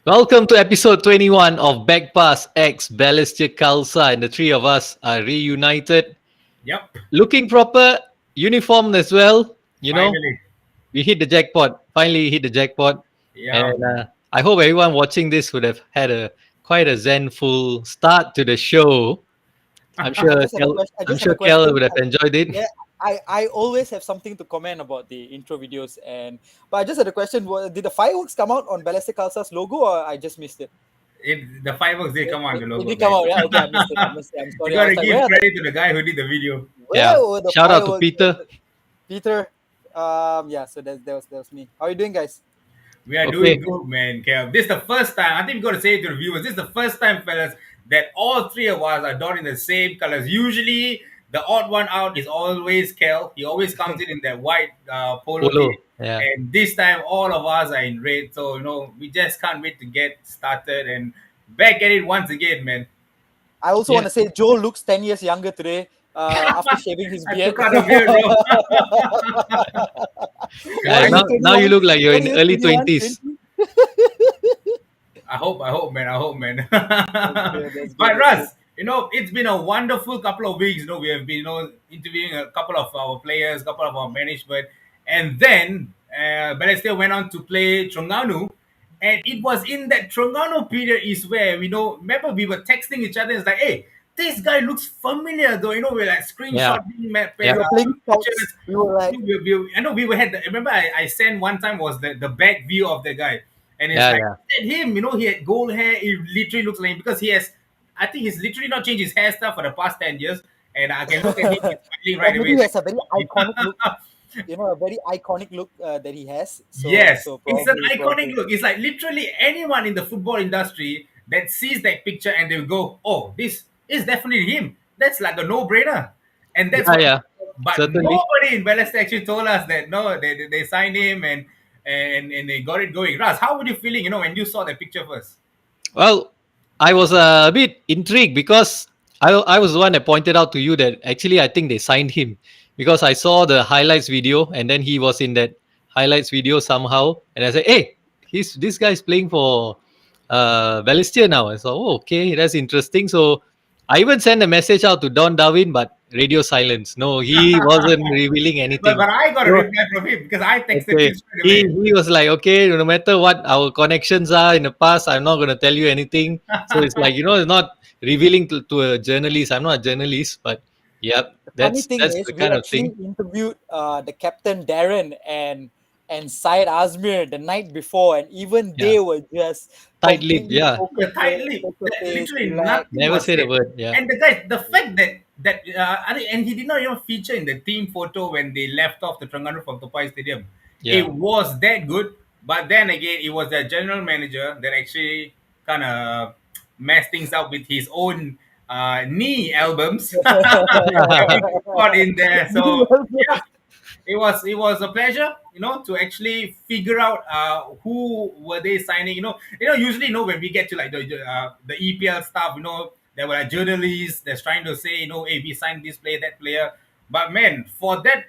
Welcome to episode 21 of Passt X Balestier Khalsa, and the three of us are reunited, Yep, looking proper, uniformed as well. finally. We hit the jackpot. Finally, hit the jackpot, Yeah, and man. I hope everyone watching this would have had a quite a zenful start to the show. I'm I sure just have a Kel, question. I I'm just have sure a Kel question. would have enjoyed it. Yeah, I always have something to comment about the intro videos, but I just had a question. Did the fireworks come out on Balestier Khalsa's logo, or I just missed it? The fireworks did come on the It logo, did come man. out. Yeah, okay, I missed it. I missed it. I'm You sorry. I was gotta like, give credit to the guy who did the video. Yeah, where were the shout out to fireworks? Peter. Peter. Yeah. So that was me. How are you doing, guys? We are Okay, doing good, man, Kev. This is the first time, I think we gotta say it to the viewers, this is the first time, fellas, that all three of us are donning the same colors. Usually, the odd one out is always Kel. He always comes in that white polo Polo. tee. Yeah, And this time, all of us are in red. So, we just can't wait to get started and back at it once again, man. I also yeah. want to say Joe looks 10 years younger today after shaving his I beard. took out a beard, bro. What Yeah, are you, now you 21? look like you're What in are you, early 21, 20s. 20? I hope, man. That's good. That's good. But That's good. Russ, it's been a wonderful couple of weeks. We have been, interviewing a couple of our players, couple of our management, and then Balestier went on to play Terengganu, and it was in that Terengganu period is where remember we were texting each other. It's like, hey, this guy looks familiar, though. We're like Yeah, screenshotting yeah, We were playing pictures. scouts. We were like, I know we were had. Remember, I sent one time was the back view of the guy, and it's yeah, like yeah. at him. He had gold hair. It literally looks like him because he has. I think he's literally not changed his hairstyle for the past 10 years, and I can look at him he's smiling right away. Madhu has a very iconic look. A very iconic look that he has. Yes, So it's an iconic probably. look. It's like literally anyone in the football industry that sees that picture and they'll go, "Oh, this is definitely him." That's like a no-brainer, and that's Yeah, what. yeah. But Certainly. nobody in Balestier actually told us that no, they signed him and they got it going. Ras, how were you feeling? When you saw the picture first. Well, I was a bit intrigued because I was the one that pointed out to you that actually I think they signed him because I saw the highlights video and then he was in that highlights video somehow, and I said, "Hey, this guy's playing for Balestier now." I thought, "Oh, okay, that's interesting." So I even sent a message out to Don Darwin, but radio silence. No, he wasn't revealing but anything. but I got a So reply from him because I texted okay. him straight He away. he was like, okay, no matter what our connections are in the past, I'm not gonna tell you anything. So it's like, it's not revealing to a journalist. I'm not a journalist, but yeah, The funny that's thing that's is, the we kind of actually thing. interviewed the captain Darren and Syed Azmir the night before, and even Yeah. they were just Tight lip, completely yeah. The tight lip. poker face, Literally relaxed. nothing Never was said a said. word. Yeah. And the fact and he did not even feature in the team photo when they left off the Terengganu from Topai Stadium. Yeah. It was that good, but then again, it was the general manager that actually kind of messed things up with his own knee albums that we got in there. So yeah, it was a pleasure, to actually figure out who were they signing. Usually, when we get to like the EPL stuff, there were journalists that's trying to say, hey, we signed this player, that player. But man, for that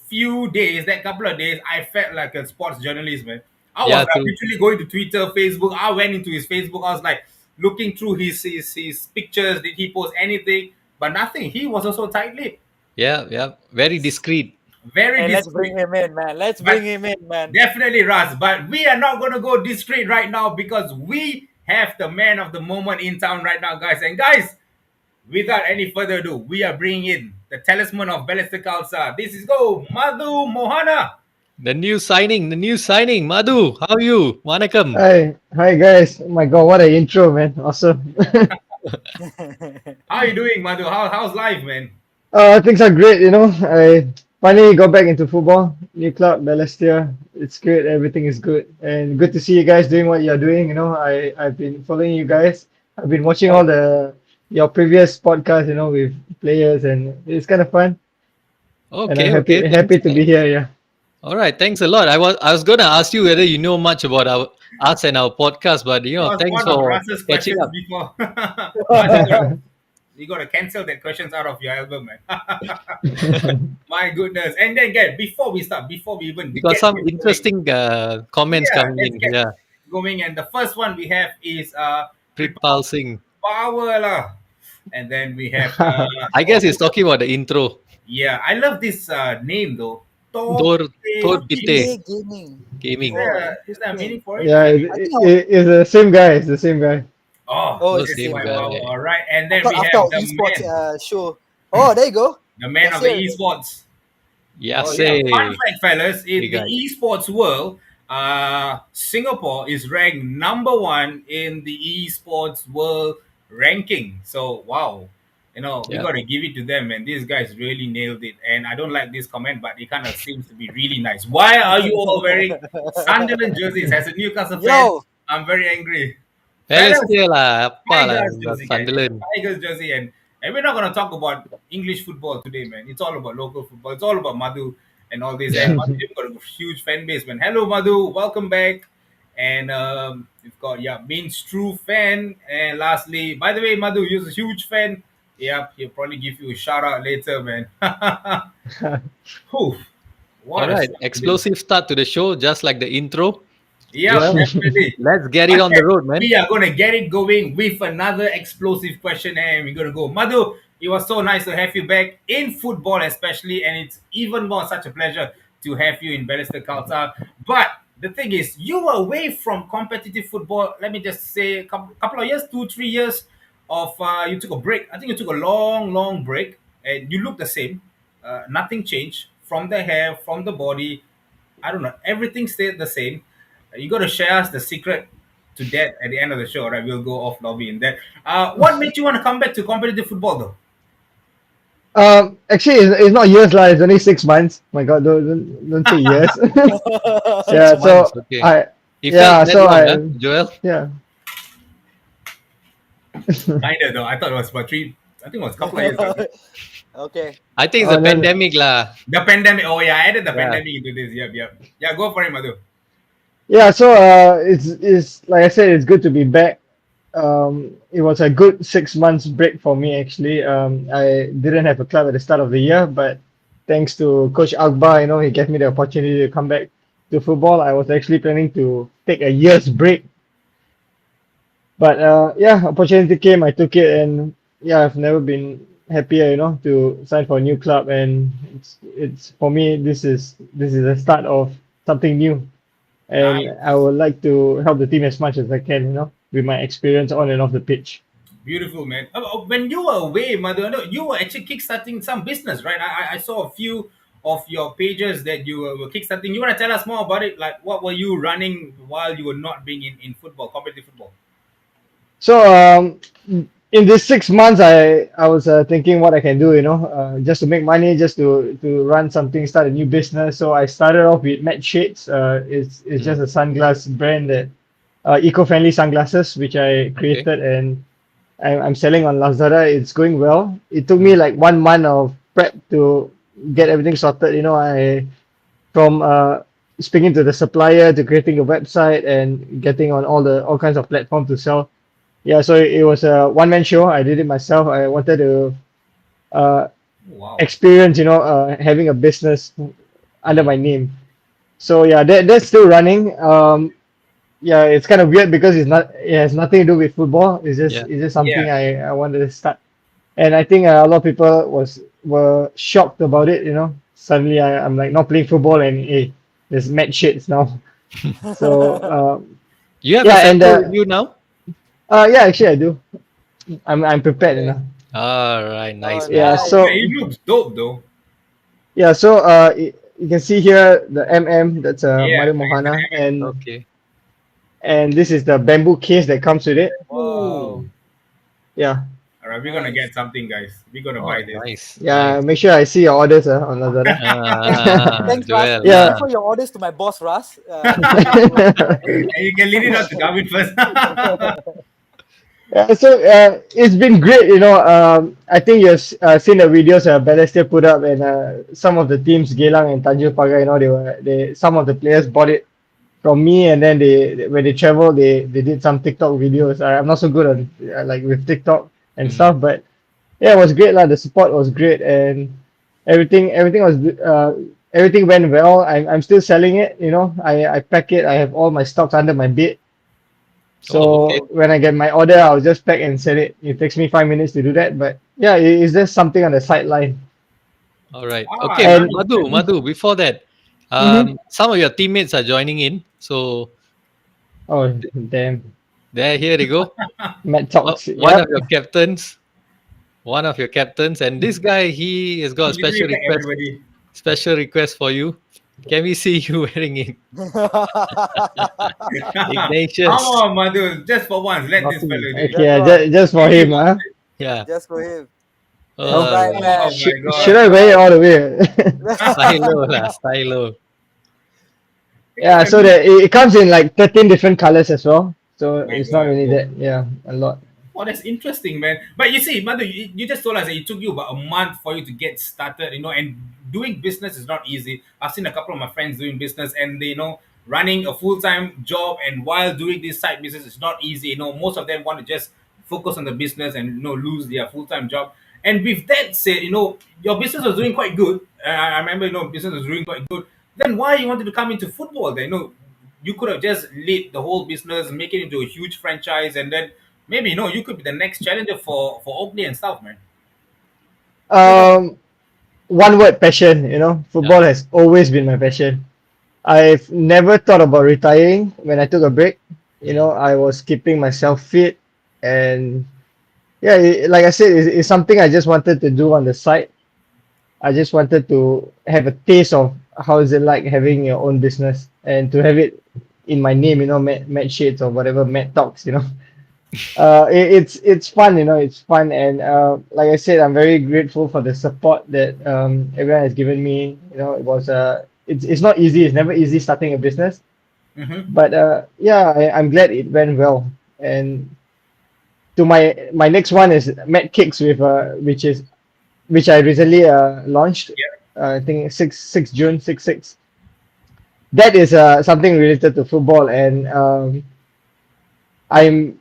few days, that couple of days, I felt like a sports journalist, man. I was Yeah, true. literally going to Twitter, Facebook. I went into his Facebook. I was like looking through his pictures. Did he post anything? But nothing. He was also tight-lipped, Yeah, yeah. Very discreet. very And let's discreet. bring him in, man. Let's But bring him in, man. definitely Russ. But we are not going to go discreet right now because we have the man of the moment in town right now, guys. And guys, without any further ado, we are bringing in the talisman of Balestier Khalsa. This is go Madhu Mohana. The new signing. Madhu, how are you? Wanakam. Hi guys. Oh my God, what an intro, man. Awesome. How are you doing, Madhu? How's life, man? Things are great, I finally got back into football. New club, Balestier. It's good. Everything is good. And good to see you guys doing what you're doing. I've been following you guys. I've been watching all your previous podcasts, with players, and it's kind of fun. And I'm Okay, happy okay. happy Thanks. to be here, yeah. All right, thanks a lot. I was gonna ask you whether you know much about us and our podcast, but That was thanks one of for Russ's catching questions up. before. Russ, you gotta cancel that questions out of your album, man. My goodness. And then again, before we start, before we even We got get some this going, interesting comments yeah, coming let's in. get Yeah. going. And the first one we have is Repulsing. Power lah. And then we have I guess he's talking about the intro. yeah, I love this name though. Tor Tor Tope. Pite PA Gaming. Gaming. Oh, Is there a interesting. meaning for it? Yeah, I think I'll, it's the same guy. It's the same guy. Oh, oh, Oh, it's the that's same same why guy. power. guy. All right, and I then thought we after have our the esports man, show. Oh, there you go. the man That's of the it. esports. Yeah, Oh yeah, fun say. fact, fellas, Hey in the guy. esports world, Singapore is ranked number one in the esports world ranking. So wow, we Yeah. got to give it to them, and these guys really nailed it. And I don't like this comment, but it kind of seems to be really nice. Why are you all wearing Sunderland jerseys? As a Newcastle fan, Yo, I'm very angry. Fellas, Balestier lah. Apa lah. Tigers The jersey, guys. Sunderland. Tigers jersey, and we're not gonna talk about English football today, man. It's all about local football. It's all about Madhu and all this. And Yeah. Madhu, you've got a huge fan base, man. Hello, Madhu. Welcome back. And we've got Main's true fan. And lastly, by the way, Madhu, you're a huge fan. Yeah, he'll probably give you a shout out later, man. Whew, All what a right. start today. Explosive start to the show, just like the intro. Yeah, Joel, definitely. let's get it on the road, man. We are going to get it going with another explosive question, and we're going to go. Madhu, it was so nice to have you back in football, especially, and it's even more such a pleasure to have you in Balestier Khalsa. But the thing is, you were away from competitive football. Let me just say, a couple of years, 2, 3 years of you took a break. I think you took a long, long break, and you look the same. Nothing changed from the hair, from the body. I don't know. Everything stayed the same. You got to share us the secret to that at the end of the show, right? We'll go off lobby in that. What made you want to come back to competitive football, though? Actually, it's not years lah. It's only 6 months. My God, don't say years. Yeah. So Months, okay. I It yeah. felt that So long, I huh, Joel? yeah. Kinda though. I thought it was about 3. I think it was a couple of years ago. okay. I think it's Oh, the no, no. pandemic lah. The pandemic. Oh yeah, I added the Yeah. pandemic into this. Yep, yep. Yeah, go for it, Madhu. Yeah. So it's like I said, it's good to be back. It was a good 6 months break for me actually. I didn't have a club at the start of the year, but thanks to Coach Akbar, he gave me the opportunity to come back to football. I was actually planning to take a year's break, but yeah, opportunity came. I took it, and yeah, I've never been happier, to sign for a new club. And it's for me, this is the start of something new, and Nice. I would like to help the team as much as I can, with my experience on and off the pitch. Beautiful, man. When you were away, Madhu, I know you were actually kickstarting some business, right? I saw a few of your pages that you were kickstarting. You want to tell us more about it? Like, what were you running while you were not being in football, competitive football? So in these 6 months, I was thinking what I can do, just to make money, just to run something, start a new business. So I started off with Matte Shades. It's just a sunglass brand that eco-friendly sunglasses which I created, and I'm selling on Lazada. It's going well. It took me like 1 month of prep to get everything sorted. I from speaking to the supplier to creating a website and getting on all kinds of platforms to sell. Yeah, so it was a one-man show. I did it myself. I wanted to uh, Wow. experience, having a business under my name. So yeah, that's still running. Yeah, it's kind of weird because it has nothing to do with football. Yeah. It's just something Yeah. I wanted to start. And I think a lot of people were shocked about it. Suddenly I'm like not playing football, and hey, there's match shits now. So You have yeah, a and sample with you now? yeah, actually I do. I'm prepared Okay. enough. All right, nice. Oh, Yeah, nice. so It looks dope, though. yeah, so you can see here the MM. That's a Yeah. Madhu Mohana, Okay. and this is the bamboo case that comes with it. Wow. Yeah, All right, we're gonna Nice. get something, guys. We're gonna Oh, buy this. nice. yeah. Nice. Make sure I see your orders on Lazada. Thanks, Joel. Ras. Yeah. For your orders to my boss, Ras. And you can lead it out to Gavin first. Yeah, so it's been great. I think you've seen the videos Balestier put up, and some of the teams, Geylang and Tanjung Pagar, some of the players bought it from me, and then when they travel, they did some TikTok videos. I'm not so good on like with TikTok and stuff, but yeah, it was great lah. The support was great, and everything went well. I'm still selling it. I pack it. I have all my stocks under my bed. Oh, okay. So when I get my order, I'll just pack and send it. It takes me 5 minutes to do that, but yeah, it's just something on the sideline. All right. Ah, Okay, And nice, Madhu, man. Madhu, before that, mhm. some of your teammates are joining in. So Oh damn, here they go. Matt talks. One of Yep. your captains, and this guy, he has got a He literally pack request, everybody. special request for you. Can we see you wearing it? Come Ignatius. on, Madhu, just for once, let this Naughty. fellow do it. Okay, Just yeah, one. just for Really him, wants huh? it. Yeah. Just for him. That's Uh, right, Oh man. my Should god. That's I wear it right. all the way? stylo lah, stylo. Yeah, Yeah, I so mean, that it comes in like 13 different colors as well. So my it's not god. really that, yeah, a lot. Oh, that's interesting, man. But you see, Madhu, you just told us that it took you about a month for you to get started, and doing business is not easy. I've seen a couple of my friends doing business and they, running a full time job and while doing this side business is not easy. Most of them want to just focus on the business and, lose their full time job. And with that said, your business was doing quite good. I remember, business was doing quite good. Then why you wanted to come into football then? You could have just lead the whole business, make it into a huge franchise, and then maybe you could be the next challenger for Oakley and stuff, man. Um, One word, passion, Yeah. football has always been my passion. I've never thought about retiring when I took a break. Mm. I was keeping myself fit and yeah, like I said, it's something I just wanted to do on the side. I just wanted to have a taste of how is it like having your own business and to have it in my name, Matt Shades or whatever, Matt Talks. It's fun, it's fun, and like I said, I'm very grateful for the support that everyone has given me. It's not easy. It's never easy starting a business, Mm-hmm. but yeah, I'm glad it went well. And to my next one is Matt Kicks which I recently launched. Yeah, I think 6 June 6/6. That is something related to football, and I'm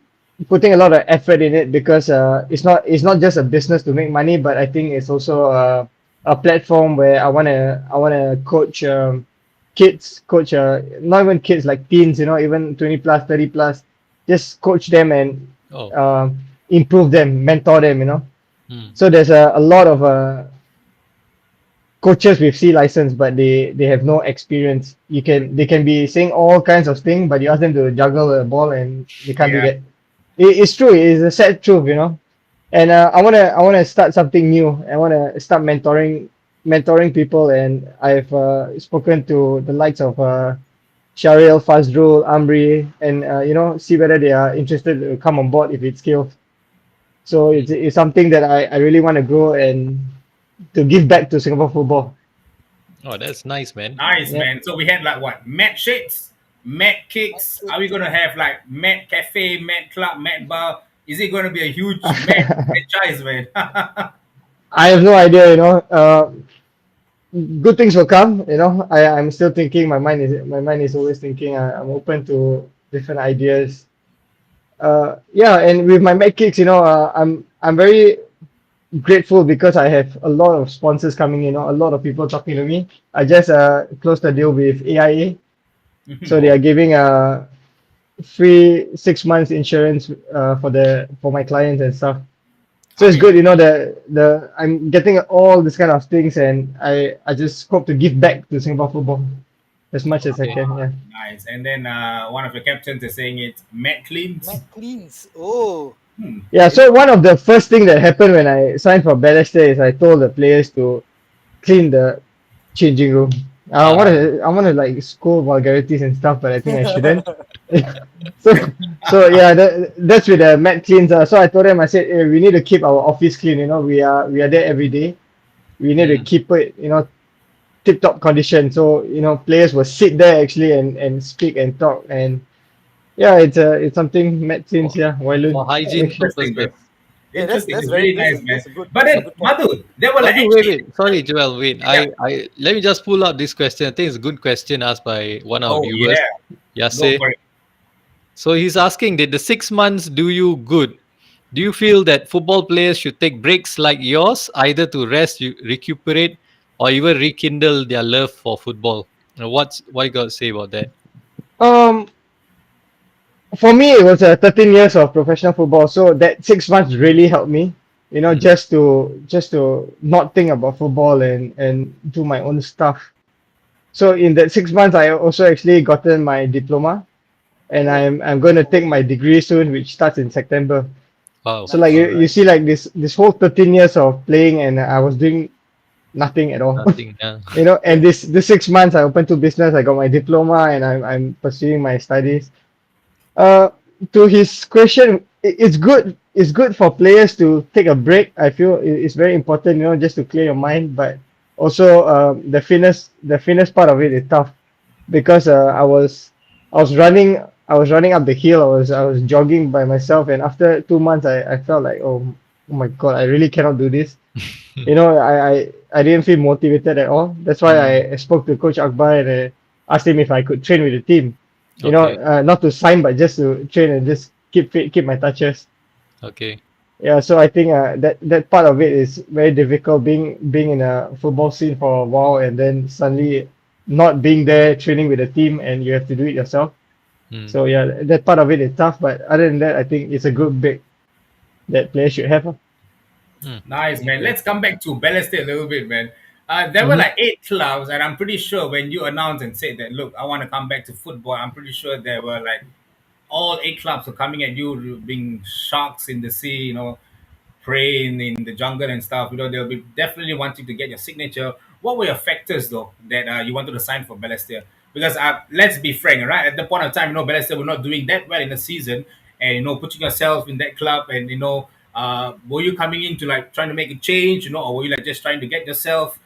putting a lot of effort in it because it's not just a business to make money, but I think it's also a platform where I wanna coach coach not even kids like teens, even 20 plus, 30 plus, just coach them and Oh. improve them, mentor them. Mm. So there's a lot of coaches with C license, but they have no experience. They can be saying all kinds of things, but you ask them to juggle a ball and they can't do yeah. that. It's true. It's a sad truth. And I wanna start something new. I wanna start mentoring people, and I've spoken to the likes of Shariel, Fazrul, Amri, and see whether they are interested to come on board if it scales. So it's something that I really want to grow and to give back to Singapore football. Oh, that's nice, man. Nice, Yeah. man. So we had like what? Matt Shades, Matt Kicks. Are we gonna have like Matt Cafe, Matt Club, Matt Bar? Is it gonna be a huge Matt franchise, man? I have no idea. Good things will come. I'm still thinking. My mind is always thinking. I'm open to different ideas. Yeah, and with my med kicks, I'm very grateful because I have a lot of sponsors coming in. A lot of people talking to me. I just closed a deal with AIA, so they Oh, are giving a free 6 months insurance for my clients and stuff. So I it's mean, good, the I'm getting all this kind of things, and I just hope to give back to Singapore football as much as I Okay. can. Yeah. nice. And then one of the captains is saying it. Matt Cleans. Matt cleans. Oh, Hmm. Yeah. So one of the first thing that happened when I signed for Balestier is I told the players to clean the changing room. I wanna like scold vulgarities and stuff, but I think I shouldn't. so so yeah, that's with the mat cleans. So I told them, I said, we need to keep our office clean. We are there every day. We need to Mm. keep it, tip top condition. So players will sit there actually and speak and talk, and yeah, it's something Matt For, since, yeah, for Wailun. hygiene Interesting, purposes. man. yeah. That's Interesting. that's It's very really nice, man. that's a good But that's a then, good point. Madhu, they were like Madhu, wait, actually. wait. Sorry, Joel, wait. Yeah. I let me just pull out this question. I think it's a good question asked by one of our Oh viewers, yeah. Go Yase. for it. So he's asking, did the 6 months do you good? Do you feel that football players should take breaks like yours, either to rest, recuperate, or even rekindle their love for football? What you got to say about that? Um, For me, it was 13 years of professional football, so that 6 months really helped me. Mm. Just to not think about football and do my own stuff. So in that 6 months, I also actually gotten my diploma, and Oh, I'm going to take my degree soon, which starts in September. Wow. So like nice. All you right. see like this whole 13 years of playing, and I was doing nothing at all. Nothing. Yeah. And this 6 months I opened two business, I got my diploma, and I'm pursuing my studies. Uh, to his question, it's good for players to take a break. I feel it's very important, just to clear your mind. But also, the fitness part of it is tough because I was running up the hill. I was jogging by myself, and after 2 months, I felt like, oh my God, I really cannot do this. I didn't feel motivated at all. That's why Mm. I spoke to Coach Akbar, and I asked him if I could train with the team. Okay. Not to sign, but just to train and just keep fit, keep my touches. Okay. Yeah, so I think that part of it is very difficult, being in a football scene for a while and then suddenly not being there training with the team, and you have to do it yourself. Mm. So yeah, that part of it is tough, but other than that, I think it's a good break that players should have. Mm. Nice, man. Okay. Let's come back to Balestier a little bit, man. There were Mm-hmm. like 8 clubs, and I'm pretty sure when you announced and said that, look, I want to come back to football, I'm pretty sure there were like all 8 clubs were coming at you, being sharks in the sea, prey in the jungle and stuff. They'll be definitely wanting to get your signature. What were your factors though that you wanted to sign for Balestier? Because let's be frank, right? At the point of time, Balestier were not doing that well in the season, and putting yourself in that club, and were you coming in to like trying to make a change, or were you like just trying to get yourself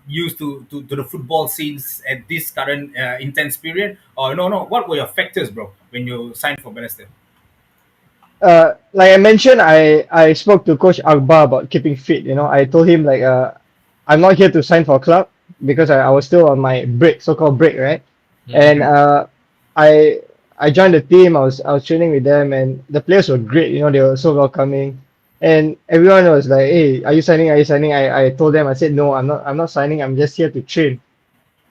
used to the football scenes at this current intense period? Or no, what were your factors, bro, when you signed for Balestier? Like I mentioned, I spoke to Coach Akbar about keeping fit. I told him like I'm not here to sign for a club because I was still on my break, so-called break, right? Mm. And I I joined the team. I was training with them, and the players were great. They were so welcoming, and everyone was like, "Hey, are you signing? Are you signing?" I told them, I said, "No, I'm not signing. I'm just here to train."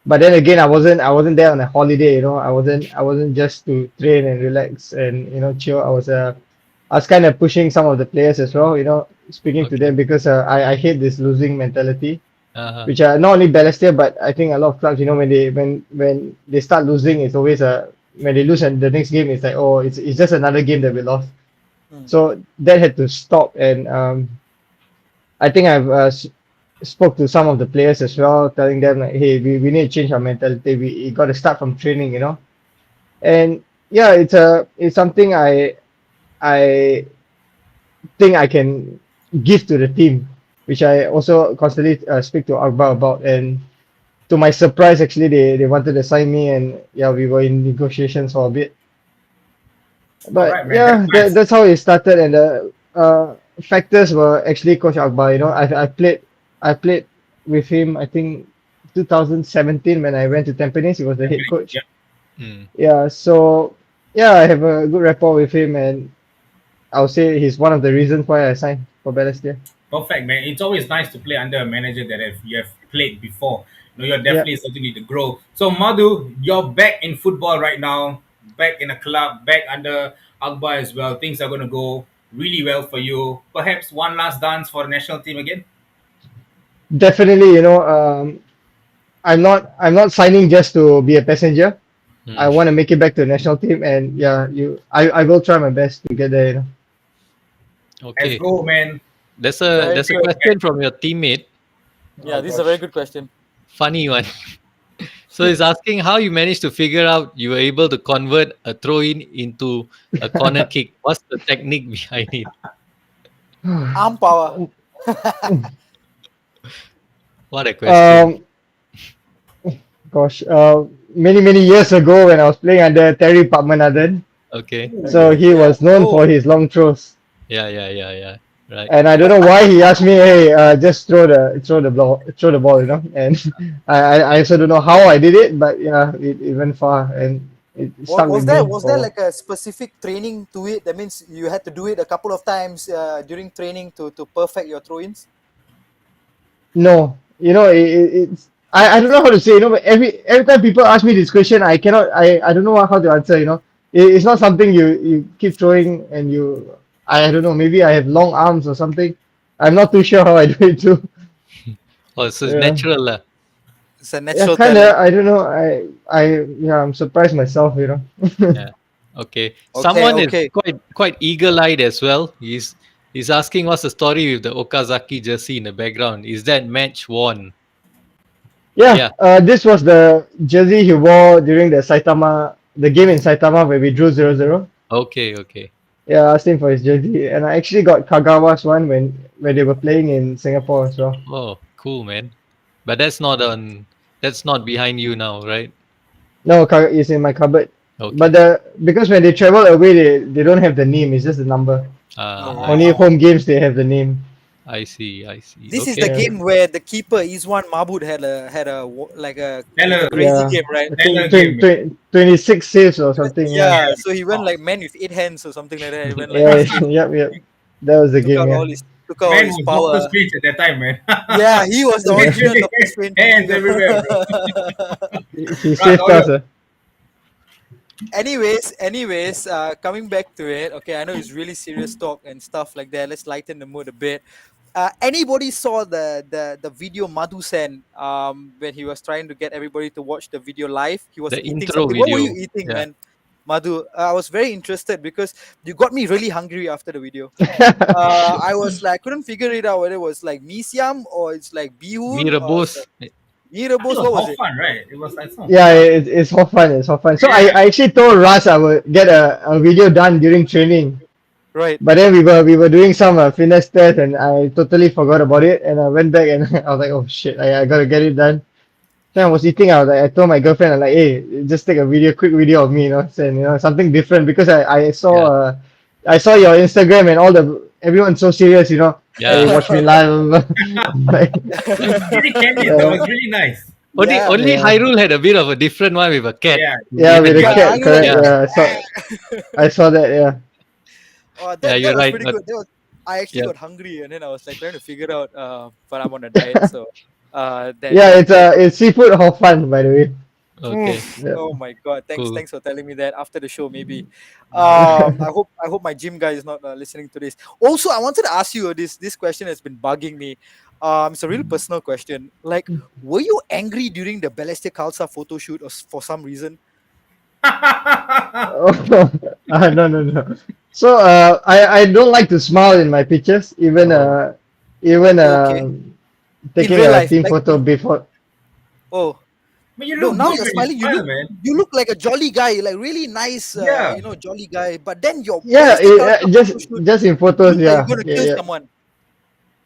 But then again, I wasn't there on a holiday. I wasn't just to train and relax and chill. I was kind of pushing some of the players as well, speaking to Okay. them because I hate this losing mentality, Uh-huh. which not only Balestier, but I think a lot of clubs, when they start losing, it's always when they lose and the next game, it's like, oh, it's just another game that we lost. Mm. So that had to stop, and I think I've spoke to some of the players as well, telling them like, hey, we need to change our mentality. We got to start from training. And yeah, it's something I think I can give to the team, which I also constantly speak to Akbar about. And to my surprise, actually, they wanted to sign me, and yeah, we were in negotiations for a bit. All But right, man. That's yeah, nice. that's how it started, and the factors were actually Coach Akbar. I played with him. I think 2017 when I went to Tampines. He was the head coach. Yeah. Mm. Yeah, so yeah, I have a good rapport with him, and I'll say he's one of the reasons why I signed for Balestier. Perfect, man. It's always nice to play under a manager that you have played before. You're Yeah, definitely something need to grow. So, Madhu, you're back in football right now, back in a club, back under Akbar as well. Things are going to go really well for you. Perhaps one last dance for the national team again. definitely. I'm not signing just to be a passenger. I Mm. want to make it back to the national team, and yeah, I will try my best to get there. Let's Okay. go, man. There's It's a Very there's a good. question from your teammate. Yeah, oh this is a very gosh. good question. Funny one. So he's asking how you managed to figure out you were able to convert a throw in into a corner kick. What's the technique behind it? Arm power. What a question. um, Gosh, many years ago when I was playing under Terry Padmanabhan, Okay. so Okay. he Yeah. was known for Oh. his long throws. Yeah. Right. And I don't know why he asked me, hey, just throw the ball. And I also don't know how I did it, but yeah, it went far, and it stuck Was with there me was there for like a specific training to it? That means you had to do it a couple of times during training to perfect your throw-ins. no, it's I don't know how to say, but every time people ask me this question, I cannot I don't know how to answer. It's not something you keep throwing and you. I don't know. Maybe I have long arms or something. I'm not too sure how I do it too. Oh, so it's Yeah. natural lah. It's a Yeah, natural kind of. talent. I don't know. Yeah, I'm surprised myself. You know. Yeah. Okay. Okay, Someone is okay. quite eagle-eyed as well. He's asking what's the story with the Okazaki jersey in the background. Is that match won? Yeah. Yeah. This was the jersey he wore during the game in Saitama where we drew 0-0. Okay. Okay. Yeah, I asked him for his jersey, and I actually got Kagawa's one when they were playing in Singapore as well. Oh, cool, man. But that's not on. That's not behind you now, right? No, it's in my cupboard. But Okay. because when they travel away, they don't have the name. It's just the number. I Only Oh. see. home games they have the name. I see. I see. This is the Okay. Yeah, game where the keeper Izwan Mahmud like a crazy Teller, game, yeah. right? I teller think game. 26 saves or something. Yeah, Yeah, Yeah. so he went Oh, like man with eight hands or something like that. He went like yeah, straight, yep, yep. That was the took game. out Yeah, all his took out all man his was Doctor power. Strange at that time, man. Yeah, he was the original Literally Doctor Strange. hands everywhere, bro. he Right, saved all us. your anyways, coming back to it. Okay, I know it's really serious talk and stuff like that. Let's lighten the mood a bit. Anybody saw the video Madhu sent when he was trying to get everybody to watch the video live? He was The eating intro something. What were you video. eating, Yeah. man? Madhu, I was very interested because you got me really hungry after the video. I was like, couldn't figure it out whether it was like mee siam or it's like bihun Mira or Bose. mee I think rebus. it was What was all it? fun, right? It was like some Yeah, fun. it's all fun. It's all fun. So Yeah. I actually told Russ I would get a video done during training, Right. but then we were doing some fitness test and I totally forgot about it and I went back and I was like, oh shit, I gotta get it done. Then I was eating. I told my girlfriend, I'm like, hey, just take a quick video of me, saying, something different because Yeah. I saw your Instagram and everyone's so serious, hey, Yeah. watch me live. Like, It was very candid. That uh, was really nice. Yeah, Only yeah, Hyrule had a bit of a different one with a cat. Yeah. yeah, with Behind the him. yeah. I cat, was like, correct? Yeah. Yeah, I saw that. Yeah, oh, Yeah, that you're was right. pretty good. I actually Yeah. got hungry and then I was like trying to figure out. But I'm on a diet, so that yeah, that that. it's seafood hor fun, by the way. Okay. Oof. Yeah. Oh my god! Thanks, Cool. thanks for telling me that after the show. Maybe. Mm. I hope my gym guy is not listening to this. Also, I wanted to ask you this question has been bugging me. It's a real personal question. Like, were you angry during the Balestier Khalsa photo shoot or for some reason? Oh, no, no, no. So I don't like to smile in my pictures, Oh. even Okay. In taking real a life, team like, photo before. oh, But you no, look now good you're when you smiling. smile, man. You look like a jolly guy, like really nice, Yeah. jolly guy. But then your Yeah, Balestier Khalsa photo shoot, just in you photos. look like you're Yeah, gonna yeah, kill yeah. someone.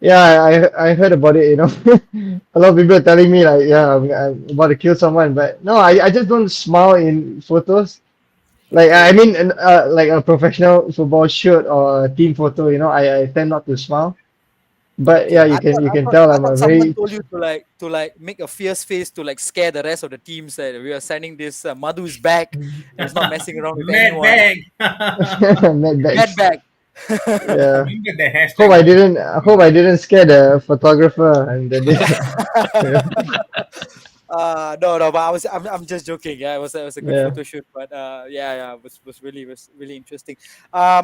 Yeah, I heard about it. A lot of people are telling me like, yeah, I'm about to kill someone, but no, I just don't smile in photos. Like I Okay. mean, like a professional football shoot or a team photo. I tend not to smile. But yeah, Okay. I you can thought you I can thought tell I I'm thought a someone very told you to make a fierce face to like scare the rest of the teams that we are sending this Madhu is back and is not messing around with Mad anyone. bag. mad Mad bags. bag. Yeah. Remember the hashtag Hope I didn't scare the photographer and the day. Yeah. No, but I'm just joking. Yeah, it was a good Yeah. photo shoot, but yeah, it was really interesting.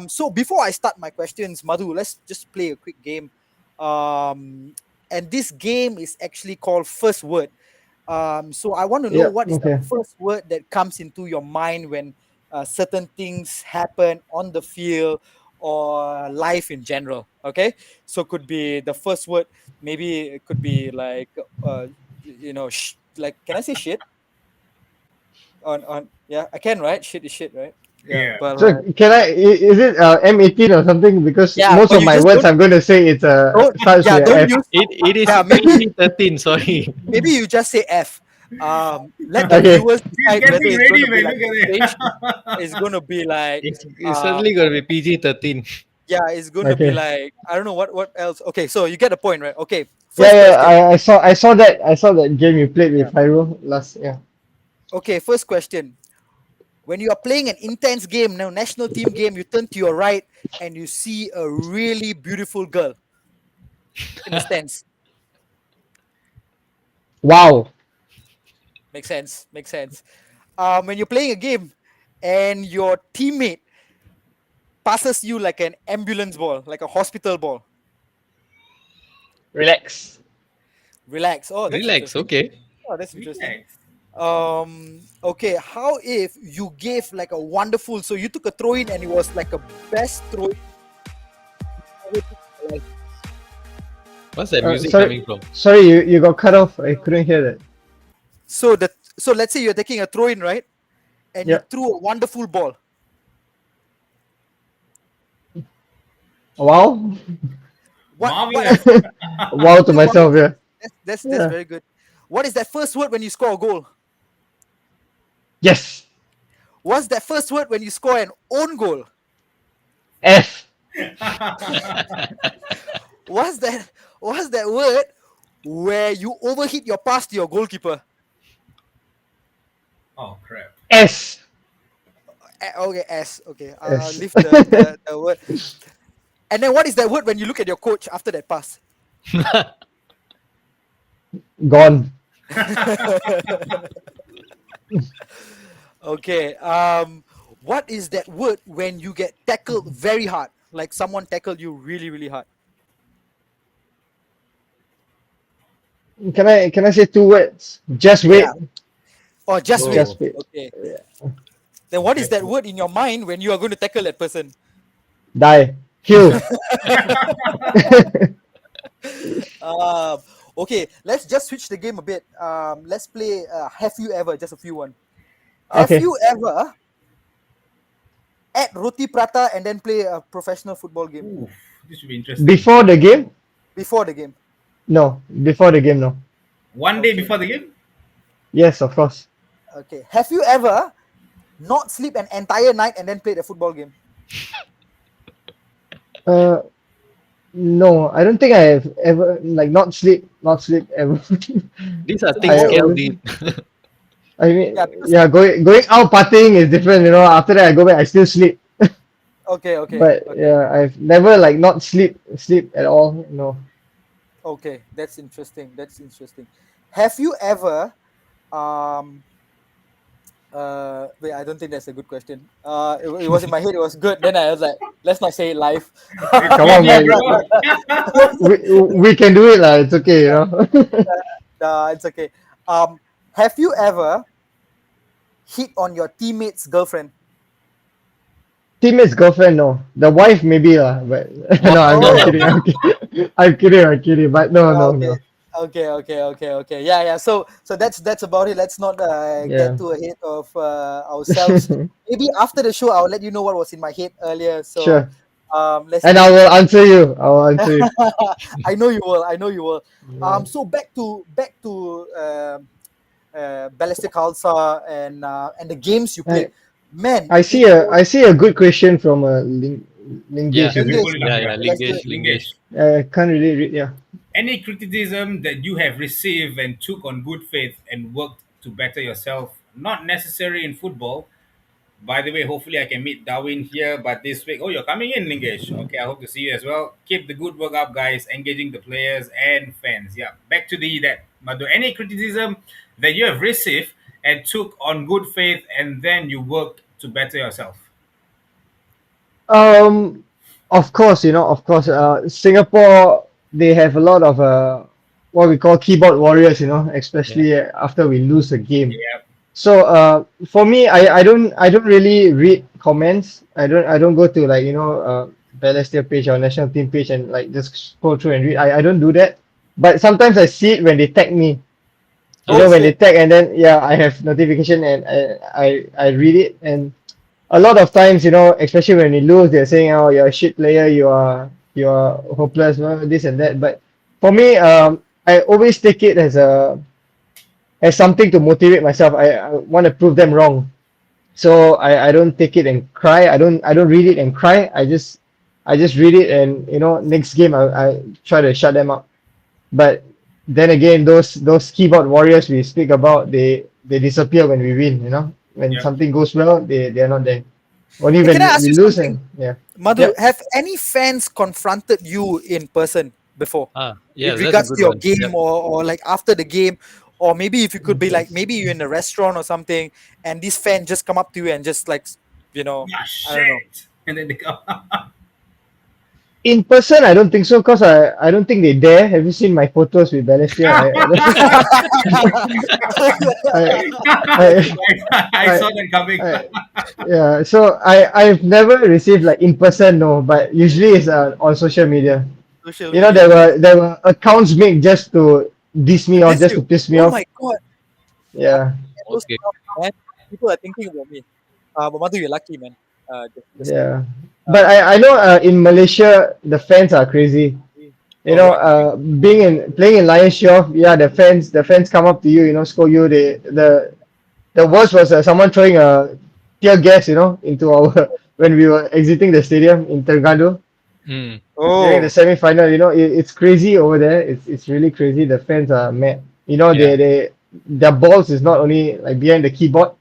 So before I start my questions, Madhu, let's just play a quick game. Um, and this game is actually called First Word. So I want to know Yeah. what is the Okay. first word that comes into your mind when certain things happen on the field or life in general. Okay, so could be the first word. Maybe it could be like like, can I say shit on? Yeah, I can, right? Shit is shit, right? Yeah, Yeah. but So can is it M18 or something? Because yeah, most but of you my just words don't I'm going to say don't starts yeah with don't F. use It is yeah maybe PG-13. Sorry. maybe you just say F. Let the Okay. viewers He's decide whether getting it's going ready, to be man. like Look strange. at It's going to be like It's uh certainly going to be PG-13. yeah, it's going to be Okay. like I don't know what else. Okay, so you get the point, right? Okay, Yeah, first yeah. question. I saw that game you played Yeah. with Hyrule last. Yeah. Okay, first question. When you are playing an intense game, now national team game, you turn to your right and you see a really beautiful girl in the stands. Wow. Makes sense. Makes sense. When you're playing a game and your teammate passes you like an ambulance ball, like a hospital ball. Relax. Relax. Oh, that's Relax. interesting. Okay. Oh, that's interesting. Relax. Okay, how if you gave like a wonderful, so you took a throw in and it was like a best throw in ever took in your life. What's that music Sorry, coming from? sorry, you got cut off. I couldn't hear that. So let's say you're taking a throw in, right? And you Yeah. threw a wonderful ball. Wow. What Marvelous. Wow to myself, yeah. that's Yeah. very good. What is that first word when you score a goal? Yes. What's that first word when you score an own goal? F. What's that word where you overhit your pass to your goalkeeper? Oh crap. S. Okay, S. Okay, I'll S. leave the word. And then what is that word when you look at your coach after that pass? Gone. Okay. What is that word when you get tackled very hard? Like someone tackled you really, really hard. Can I say two words? Just wait. Yeah. Or just wait. Just wait. Okay. Yeah. Then what is that word in your mind when you are going to tackle that person? Die. Kill. Um, okay, let's just switch the game a bit. Let's play Have You Ever? Just a few one. Have Okay. you ever ate roti prata and then play a professional football game Ooh, this should be interesting. Before the game? before the game? No. Before the game, no. One day Okay. before the game? Yes, of course. Okay. Have you ever not sleep an entire night and then played a football game? Uh, no. I don't think I have ever not sleep ever. These are So things I boring. Kel always, did. I mean, Yeah, because yeah, going out partying is different. After that I go back, I still sleep. okay. But yeah, I've never not sleep at all. No. Okay, that's interesting. That's interesting. Have you ever um wait, I don't think that's a good question. It was in my head, it was good. Then I was like, let's not say it live. It's Come on, PG, man. bro. We can do it, lah. It's okay. It's okay. Have you ever hit on your teammate's girlfriend? Teammate's girlfriend, no. The wife, maybe, lah. But no, I'm Oh, kidding. I'm kidding. But no, no, okay. no. Okay. Yeah. So that's about it. Let's not get Yeah. too ahead of ourselves. Maybe after the show, I'll let you know what was in my head earlier. So Sure. let's And I see. will answer you. I will answer you. I know you will. I know you will. Yeah. So back to Balestier Khalsa and the games you I, played. Man, I it see a was I see a good question from Yeah. Lingesh, is it? English. Yeah, Yeah. Let's do it. Lingesh. Lingesh. I can't really read. Yeah. any criticism that you have received and took on good faith and worked to better yourself, not necessary in football. By the way, hopefully I can meet Darwin here, but this week, oh, you're coming in, Lingesh. Okay, I hope to see you as well. Keep the good work up, guys, engaging the players and fans. Yeah, back to that. Madhu, any criticism that you have received and took on good faith and then you worked to better yourself? Um, of course, of course, Singapore, they have a lot of what we call keyboard warriors, Yeah. especially after we lose a game. Yeah, So for me, I don't really read comments. I don't go to Balestier page or national team page and just scroll through and read. I don't do that. But sometimes I see it when they tag me. Oh When they shit. tag, and then yeah, I have notification, and I read it. And a lot of times, especially when we lose, they're saying, "Oh, you're a shit player. You are hopeless, this and that." But for me, I always take it as something to motivate myself. I want to prove them wrong. So I don't take it and cry. I don't read it and cry. I just read it, and next game I try to shut them up. But then again, those keyboard warriors we speak about, they disappear when we win. When yeah. something goes well, they're not there. Only Hey, can I when ask we you lose, something, and yeah. Madhu? Yep. Have any fans confronted you in person before, Ah. in Yes, that's a regards good to your one. game Yep. or like after the game, Or maybe if you could be like, maybe you're in a restaurant or something, and this fan just come up to you and just like, Yeah, I don't know. shit. And then they come. In person, I don't think so, cause I don't think they dare. Have you seen my photos with Balestier? I, I, I I, saw that coming. I, yeah. So I've never received like in person, no, but usually it's on social media. Social You know, there media. were there were accounts made just to diss me To off, this just to you. piss me Oh off. my god. I Yeah, get those Okay. stuff, man. People are thinking about me. But Madhu, you're lucky, man. Just saying. yeah. But Uh, I know in Malaysia the fans are crazy. You oh know, right. being in playing in Lion Show, yeah, the fans come up to you, you know, score you. The worst was someone throwing a tear gas, you know, into our when we were exiting the stadium in Terengganu Mm. during the Oh, semi-final. You know, it's crazy over there. It's really crazy. The fans are mad. You know, Yeah. their balls is not only like behind the keyboard.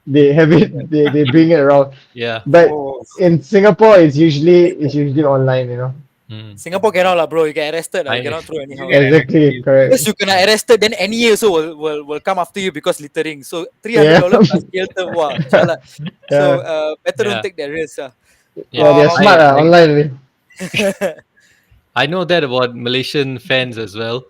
They have it. They bring it around. Yeah. But oh. in Singapore, it's usually online. You know. Mm. Singapore cannot lah, bro. You get arrested lah. You I cannot throw You anyhow. get arrested Exactly. easily. Because Correct. you kena arrested, then NEA also will come after you because littering. So Yeah. $300 plus jail term, wow, jalan. So Yeah. better don't yeah. take that risk. Yeah. Yeah. They're Um, smart. Online. I know that about Malaysian fans as well.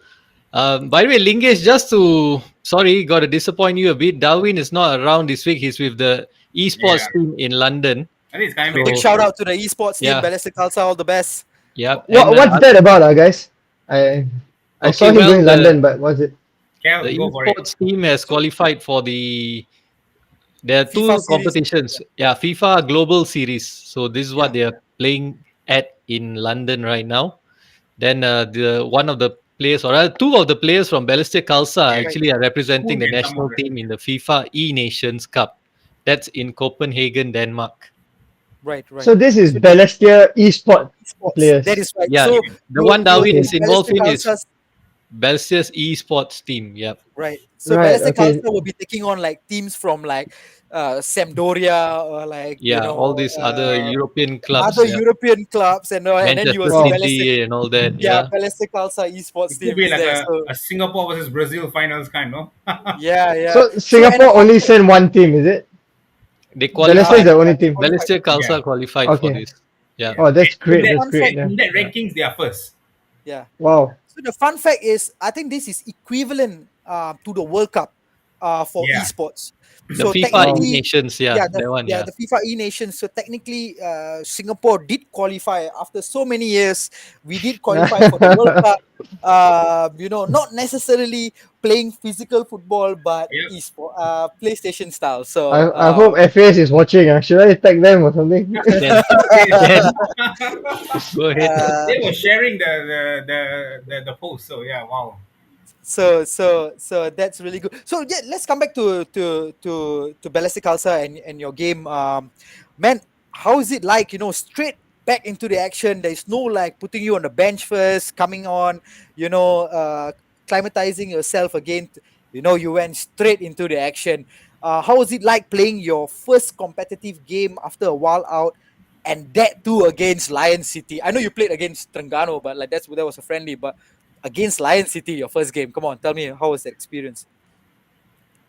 By the way, Lingesh, just to sorry, got to disappoint you a bit. Darwin is not around this week. He's with the esports Yeah. team in London. I think it's coming back big next So shout week. out to the esports team, yeah, Balestier Khalsa, all the best. yeah, and What's that about, guys? I I saw okay, him well, going the London, but what's it? Cal, the go for it. esports team has So qualified for the. There are FIFA two series. competitions. Yeah, FIFA Global Series. So this is what Yeah, they are playing at in London right now. Then the one of the players, or rather two of the players from Balestier Khalsa Yeah. right, actually are representing Poon the and some of national them. team in the FIFA E Nations Cup. That's in Copenhagen, Denmark. right. So this is So the Balestier esport esports, that players. is right. Yeah, So the one you will Darwin be Okay. is involved Balestier in is Khalsa's. Balestier's esports team. Yep. Right. So Right. Balestier Okay. Khalsa will be taking on like teams from like Sampdoria or like Yeah, all these other European clubs. other Yeah, European clubs, and then you will Manchester see Wow. Balestier. City and all that. Yeah, Yeah, Balestier Khalsa esports It could team be is like there. a, So a Singapore versus Brazil finals kind, no? yeah. So So and a Singapore fun only fact, sent one team, is it? they Balestier is qualified. the yeah, only they team. qualified. Balestier Yeah, Khalsa qualified for Okay. this. Yeah, Yeah. Oh, that's In great. that the That's fun great. fact, Yeah. in that yeah. rankings, they are first. yeah. Wow. So the fun fact is, I think this is equivalent to the World Cup for Yeah. esports. The So FIFA Wow. E technically, Nations. Yeah, yeah, that one. Yeah. the FIFA E Nations. So technically, Singapore did qualify after so many years. We did qualify for the World Cup. Not necessarily playing physical football, but Yep. esport, PlayStation style. I So I hope FAS is watching. Should I tag them or something? Can can go ahead. uh, They were sharing the post. So yeah, wow. so that's really good. So yeah, let's come back to Ballistic Khalsa and your game. Man, how is it like? Straight back into the action. There's no like putting you on the bench first, coming on. Climatizing yourself again. You went straight into the action. How was it like playing your first competitive game after a while out? And that too against Lion City. I know you played against Terengganu, but like that was a friendly. But against Lion City, your first game. Come on, tell me how was that experience?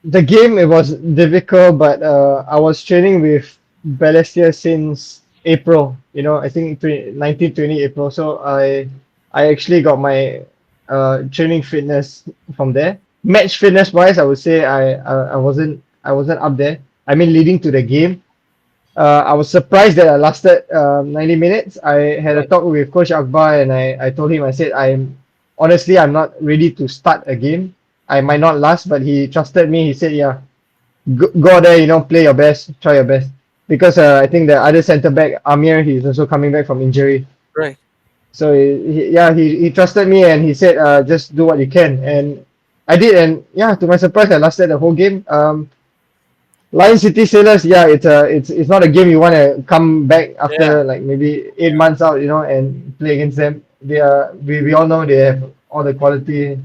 The game, it was difficult, but I was training with Balestier since April. I think 19, 20 April. So I actually got my training fitness from there. Match fitness wise, I would say I wasn't up there. I mean, leading to the game. I was surprised that I lasted 90 minutes. I had a Right. talk with Coach Akbar, and I told him, I said, I'm not ready to start a game. I might not last, but he trusted me. He said, yeah, go there, play your best, try your best. Because I think the other centre back, Amir, he's also coming back from injury. Right. So he trusted me, and he said, just do what you can. And I did, and yeah, to my surprise, I lasted the whole game. Lion City Sailors, yeah, it's not a game you want to come back Yeah. after like maybe 8 months out, and play against them. We all know they have all the quality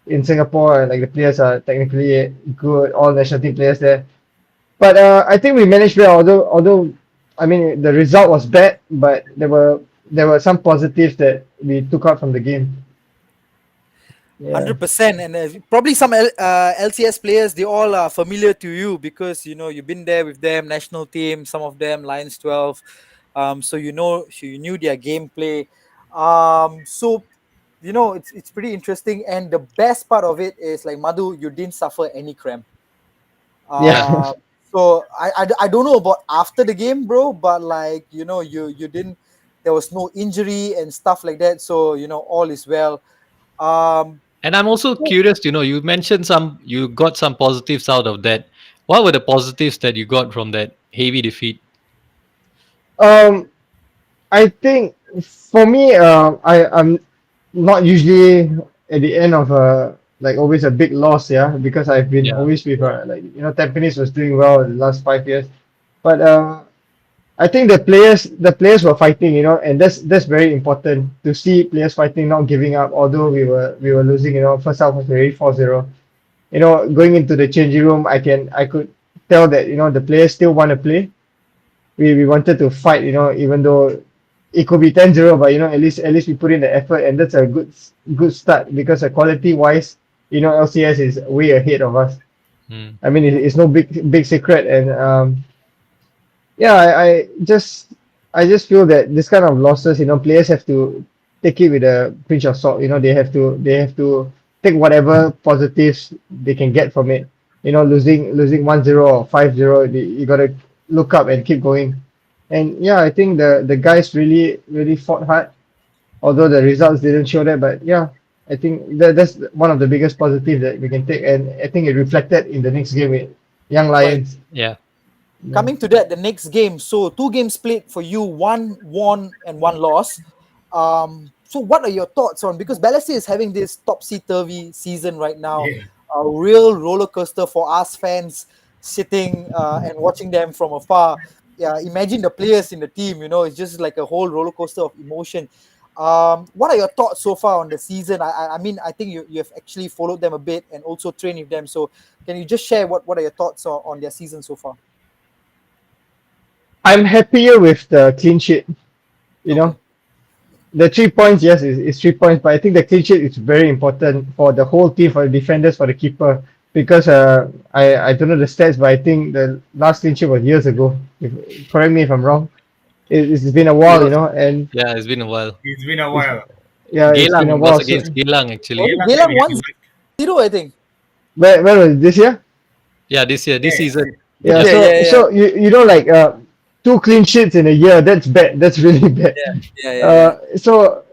in Singapore, and like the players are technically good, all national team players there. But I think we managed well, although I mean the result was bad, but there were some positives that we took out from the game. Yeah. 100%. And probably some LCS players, they all are familiar to you because you've been there with them, national team, some of them Lions 12. So you knew their gameplay. So it's pretty interesting. And the best part of it is like Madhu, you didn't suffer any cramp. Yeah. Uh, so I don't know about after the game, bro, but like you didn't. There was no injury and stuff like that. So all is well. Um, And I'm also curious, you mentioned you got some positives out of that. What were the positives that you got from that heavy defeat? Um, I think for me, I'm not usually at the end of like always a big loss, yeah, because I've been Yeah. always with like Tampines was doing well in the last 5 years, but I think the players were fighting, and that's very important to see players fighting, not giving up. Although we were losing, first half was already 4-0. Going into the changing room, I could tell that the players still want to play. We wanted to fight, even though it could be 10-0, but at least we put in the effort, and that's a good start because quality wise, LCS is way ahead of us. Mm. I mean, it's no big secret, and yeah, I just feel that this kind of losses, players have to take it with a pinch of salt. They have to take whatever positives they can get from it. Losing 1-0 or 5-0, you gotta look up and keep going. And yeah, I think the guys really fought hard, although the results didn't show that. But yeah, I think that's one of the biggest positives that we can take, and I think it reflected in the next game with Young right. Lions. Yeah. Yeah. Coming to that, the next game. So two games played for you, one won and one loss. So what are your thoughts on, because Balestier is having this topsy turvy season right now, Yeah. a real roller coaster for us fans sitting and watching them from afar. Yeah, imagine the players in the team. It's just like a whole roller coaster of emotion. What are your thoughts so far on the season? I mean, I think you have actually followed them a bit and also trained with them. So can you just share what are your thoughts on their season so far? I'm happier with the clean sheet. You Okay. know, the 3 points, yes, is 3 points, but I think the clean sheet is very important for the whole team, for the defenders, for the keeper. Because I don't know the stats, but I think the last clean sheet was years ago. Correct me if I'm wrong. It's been a It while, was, and yeah, it's been a while. It's been a it's while. yeah, it's been Geylang, a it was while. So against Geylang Was actually. it Geylang that Geylang we had to 1-0, I think? where was it, this year? Yeah, this year, this yeah. season. Yeah, Yeah. Yeah, yeah, so yeah, so like two clean sheets in a year. That's bad. That's really bad. yeah, yeah, yeah, yeah. So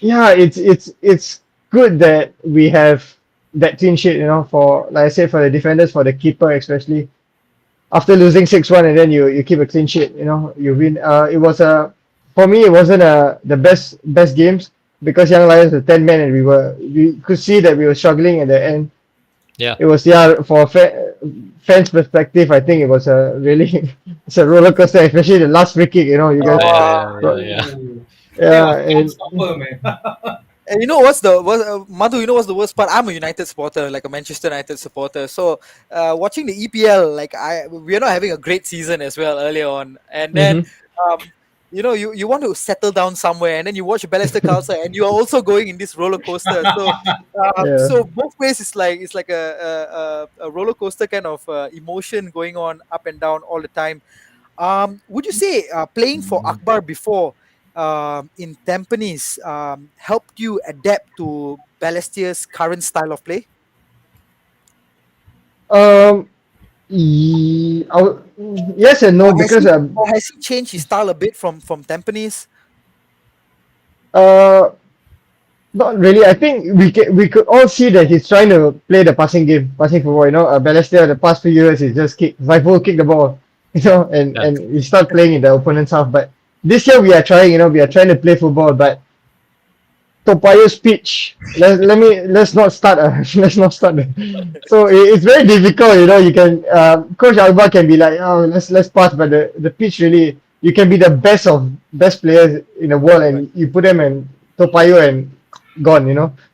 yeah, it's good that we have that clean sheet, for like I said, for the defenders, for the keeper especially. After losing 6-1 and then you keep a clean sheet, you win. It was for me it wasn't the best games because Young Lions were 10 men and we could see that we were struggling at the end. Yeah. It was, yeah, for fans perspective, I think it was a really it's a roller coaster, especially the last free kick. You guys, Yeah, Oh, yeah, yeah, yeah. Oh, that yeah, was and showstopper, man. and you know what's the what Madhu? You know what's the worst part? I'm a United supporter, like a Manchester United supporter. So, watching the EPL, like we're not having a great season as well earlier on, and then mhm. you want to settle down somewhere, and then you watch Balestier Khalsa, and you are also going in this roller coaster. So, Yeah. so both ways it's like a roller coaster kind of emotion going on up and down all the time. Would you say playing for Akbar before in Tampines helped you adapt to Balestier's current style of play? Um, yes and no, Or has because he or has he changed his style a bit from Tampines? uh not really. I think we could all see that he's trying to play the passing game, passing football. Balestier the past few years is just kick the ball, and Yeah. and we start playing in the opponent's half. But this year we are trying to play football, but Topayo's pitch. Let's not start. Let's not start. So it's very difficult. You can Coach Alba can be like, oh, let's pass, but the pitch really, you can be the best players in the world, Right. and you put them in Topayo and gone.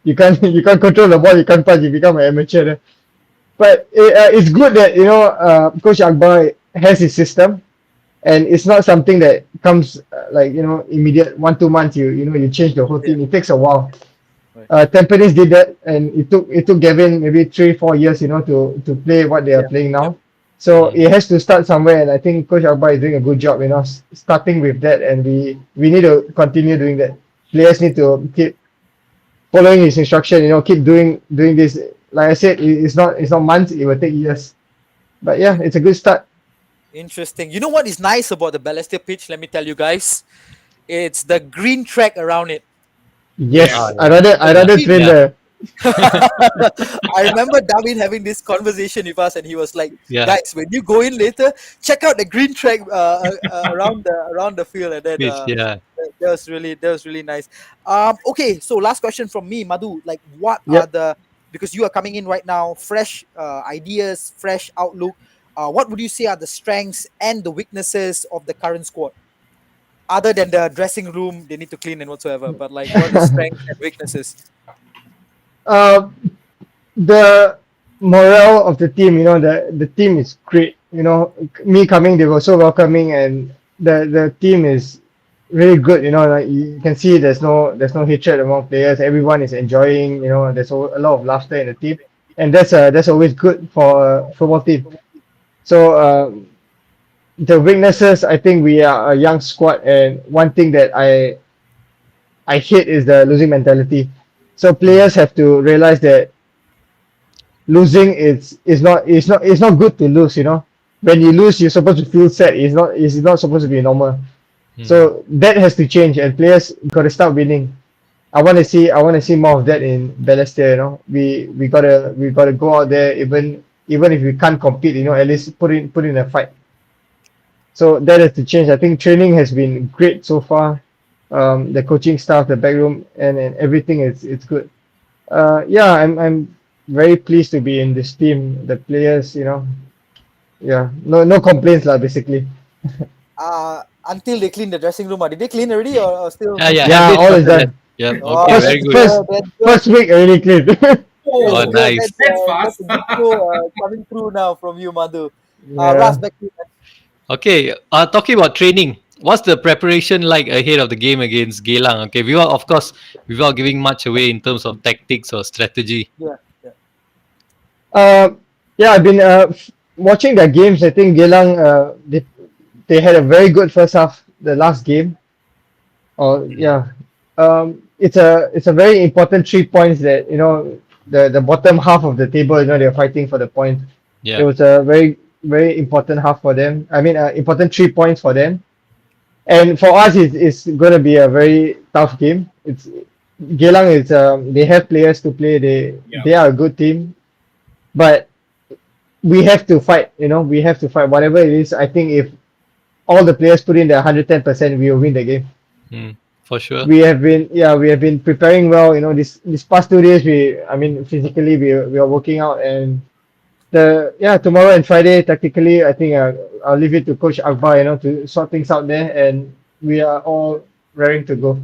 You can't control the ball. You can't pass. You become an amateur. But it's good that Coach Akbar has his system, and it's not something that comes like immediate 1-2 months. You change the whole Yeah. team. It takes a while. Right. Tampines did that, and it took Gavin maybe 3-4 years, to play what they are Yeah. playing Yep. now. So Mm. it has to start somewhere, and I think Coach Akbar is doing a good job, starting with that, and we need to continue doing that. Players need to keep following his instruction, keep doing this. Like I said, it's not months, it will take years. But yeah, it's a good start. Interesting. You know what is nice about the Balestier pitch? Let me tell you guys. It's the green track around it. Yeah. Ah, Yes, yeah. I'd The Yeah. rather green. train Yeah. there. I remember David having this conversation with us, and he was like, Yeah. "Guys, when you go in later, check out the green track around the field." And then Pitch. Yeah. that was really nice. Okay, so last question from me, Madhu. Like, what are Yep. the, because you are coming in right now, fresh ideas, fresh outlook. What would you say are the strengths and the weaknesses of the current squad? Other than the dressing room, they need to clean and whatsoever. But like, what are the strengths and weaknesses? uh, the morale of the team, the team is great. Me coming, they were so welcoming, and the team is really good. Like you can see, there's no hatred among players. Everyone is enjoying. There's a lot of laughter in the team, and that's always good for a football team. So the weaknesses, I think we are a young squad, and one thing that I hate is the losing mentality. So Mm. players have to realize that losing is not good to lose. When you lose, you're supposed to feel sad. It's not supposed to be normal. Mm. So that has to change, and players got to start winning. I want to see more of that in Balestier. We gotta go out there, even if we can't compete, at least put in a fight. So that has to change. I think training has been great so far. The coaching staff, the backroom, and everything is it's good. Yeah, I'm very pleased to be in this team. The players, yeah, no complaints lah, basically. Until they clean the dressing room. Did they clean already, or still? Yeah. Yeah. Have Yeah, they all is started that? done. Yep. Oh, Okay. First Very that's good. first good. That's good. first week already cleared. That's Oh, Oh, good. nice. that's That's fast. a good show coming through now from you, Madhu. Ras, Yeah. back to you. Okay, talking about training, what's the preparation like ahead of the game against Geylang? Okay, of course, without giving much away in terms of tactics or strategy. Yeah, yeah. Uh, yeah, I've been watching their games. I think Geylang, they had a very good first half. The last game, or Mm. yeah, it's a very important 3 points that the bottom half of the table. They're fighting for the point. It Yeah. was a very very important half for them. I mean, important 3 points for them. And for us, it's going to be a very tough game. It's Geylang is they have players to play. They Yeah. they are a good team, but we have to fight. We have to fight whatever it is. I think if all the players put in their 110%, we will win the game. Mm, for sure. We have been preparing well. This past 2 days, I mean, physically we are working out, and tomorrow and Friday, tactically, I think I'll leave it to Coach Akbar, to sort things out there, and we are all raring to go.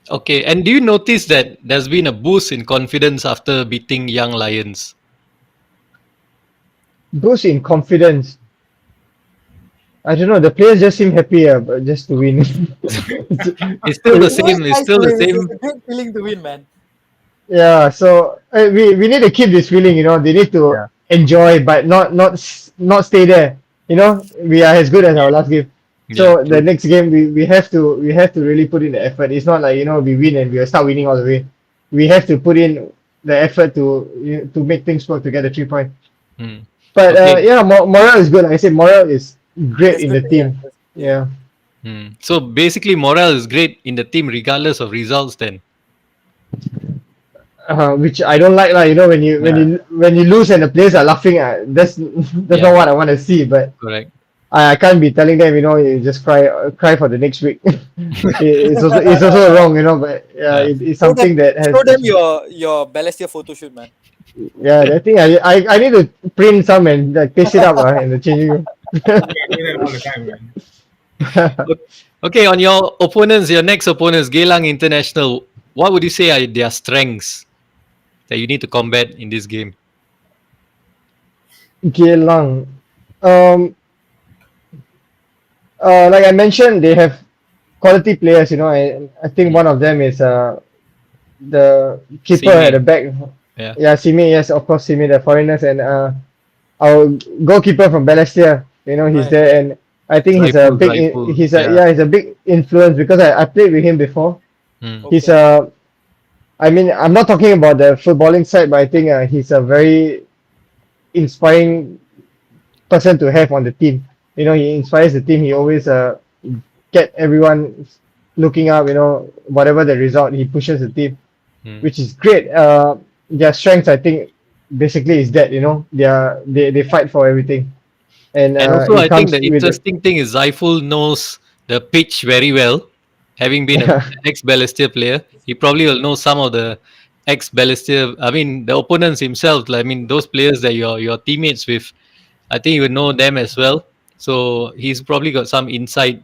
Okay, and do you notice that there's been a boost in confidence after beating Young Lions? Boost in confidence. I don't know. The players just seem happy, just to win. It's still the It's always same. It's nice still to the win. It's same. a great feeling to win, man. Yeah, so we need to keep this feeling. They need to Yeah. enjoy, but not stay there. We are as good as our last game. Yeah. So the True. next game, we have to really put in the effort. It's not like we win and we'll start winning all the way. We have to put in the effort to make things work to get the 3 point. Mm. But Okay. yeah, morale is good. Like I said, morale is great That's in good the to hear. team. That's good to hear. Yeah. So basically, morale is great in the team regardless of results. Then. Which I don't like, like when you when Yeah. you when you lose and the players are laughing. That's Yeah. not what I want to see. But Correct. I can't be telling them, you just cry for the next week. It's also wrong, but Yeah. it's Show them, something that has show to them change. your Balestier photo shoot, man. Yeah, I think I need to print some and like paste it up in the changing room. Yeah, I do that all the time, man. Okay, on your opponents, your next opponents, Geylang International, what would you say are their strengths that you need to combat in this game? Geylang. Um, like I mentioned, they have quality players. I think one of them is the keeper at Simi. the back. Yeah. Yeah, Simi, yes, of course, Simi, the foreigners, and our goalkeeper from Balestier. He's Right, there, right. and I think he's a Rifle, big, rifle. he's a Yeah. yeah, he's a big influence because I played with him before. Mm. He's Okay. a, I mean, I'm not talking about the footballing side, but I think he's a very inspiring person to have on the team. He inspires the team. He always get everyone looking up. Whatever the result, he pushes the team, Mm. which is great. Their strengths, I think, basically is that they fight for everything, and And also, it I think comes the with the interesting thing is Zaiful knows the pitch very well. Having been a yeah, ex Balestier player, he probably will know some of the ex Balestier. I mean, the opponents himself. Like, I mean, those players that your teammates with. I think you would know them as well. So he's probably got some yeah.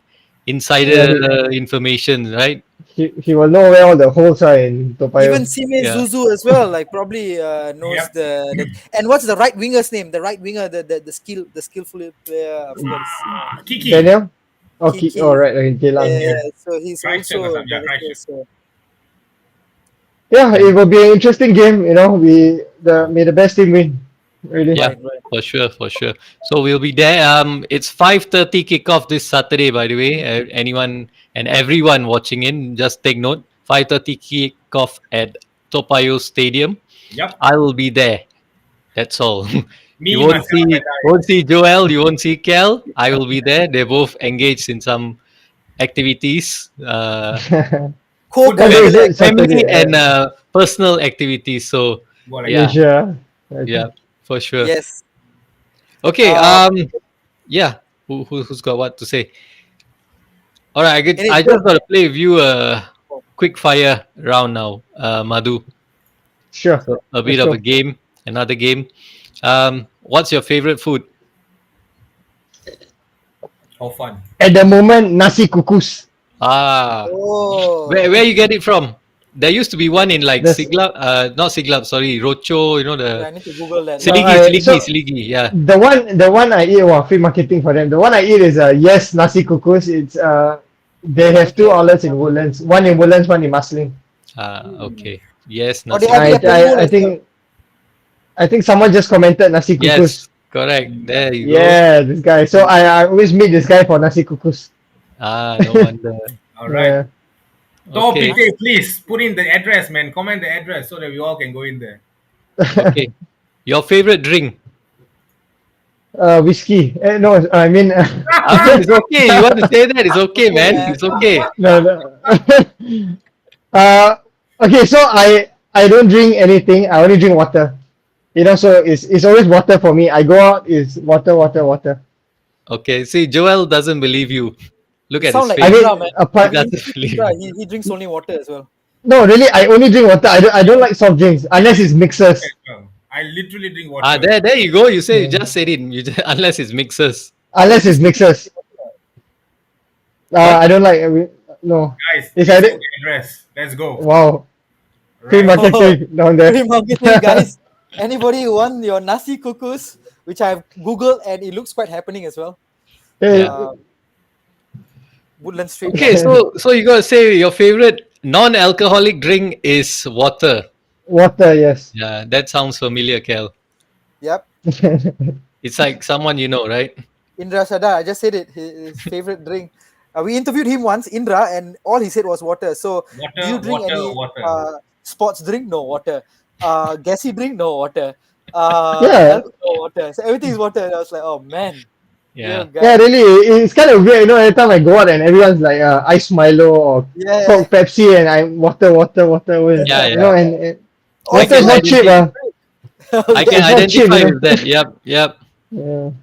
insider information, right? He will know where all the holes are in Topayo. Even Sime Yeah. Zuzu as well, like probably knows Yep. the and what's the right winger's name? The right winger, the skillful player, of course, Kiki. Daniel? Okay, all Kiki. right, okay, Geylang. Yeah, Yeah. so he's Christchurch or also something. Yeah, Balestier. Christchurch. So Yeah, it And will be an interesting game. May the best team win. Really. yeah, right, right. for sure, for sure. So we'll be there. It's 5:30 kickoff this Saturday. By the way, anyone and everyone watching in, just take note. 5:30 kickoff at Topayo Stadium. Yep. I will be there. That's all. You Me, won't myself, and see Joel. You won't see Kel. I will be there. They're both engaged in some activities. Football. What day is Family, it? family Saturday. and personal activities. So Football yeah, activity. Leisure. Okay. yeah, for sure. Yes. Okay. Uh, Yeah. Who's got what to say? All right. in it, I Joe. just got to play with you a quick fire round now, Madhu. Sure. So a bit Let's of a go. game, another game. What's your favorite food? How fun. At the moment, nasi kukus. Ah, Oh, where you get it from? There used to be one in like That's Siglap, not Siglap, sorry, Rocho. You know yeah, the I need to Google that. no. Yeah. Siligi. Yeah. The one I eat. Wow, free marketing for them. The one I eat is yes nasi kukus. It's they have two Okay. outlets in Woodlands. One in Woodlands, one in Marsiling. Okay. Yes, Oh, they nasi have it I at kukus. Punggol I I as well. think I think someone just commented nasi kukus. Yes, correct. There you go. Yeah, this guy. So I always meet this guy for nasi kukus. No wonder. All right. Yeah. Top Okay. Pite, please put in the address, man. Comment the address so that we all can go in there. Okay. Your favorite drink? Whiskey. No, I mean, It's okay. You want to say that? It's okay, Okay, man. man. It's okay. no, no. Okay, so I don't drink anything. I only drink water. So it's always water for me. I go out, is water, water, water. Okay. See, Joel doesn't believe you. Look You at sound his like I face. Indra, mean, man. He apart doesn't believe Indra, you. he drinks only water as well. no, really, I only drink water. I don't like soft drinks unless it's Okay, mixers. well, I literally drink water. There you go. You Yeah. just said it. Unless it's mixers. You Unless it's just mixers. What? I don't like. No, Guys, it's please put either. the address. Let's go. Wow, free Right. marketing down there. free marketing, guys. Anybody who want your nasi kukus, which I've googled and it looks quite happening as well. Yeah. Uh, Woodland Street. Okay. So you gotta say your favorite non-alcoholic drink is water. Water, yes. Yeah, that sounds familiar, Kel. Yep. It's like someone you know, right? Indra Shada, I just said it. His favorite drink. We interviewed him once, Indra, and all he said was water. So, do you Water, drink water, any water. sports drink? No water. Gassy drink? No water. Yeah, No water. So everything is water. And I was like, oh man, Yeah. you yeah, guys. really, it's kind of weird. Every time I go out and everyone's like ice Milo or Yeah. Coke Pepsi, and I'm water, water, water. Yeah, And Oh, water is can not cheap. I can It's not cheap, identify with that. Yep. Yeah.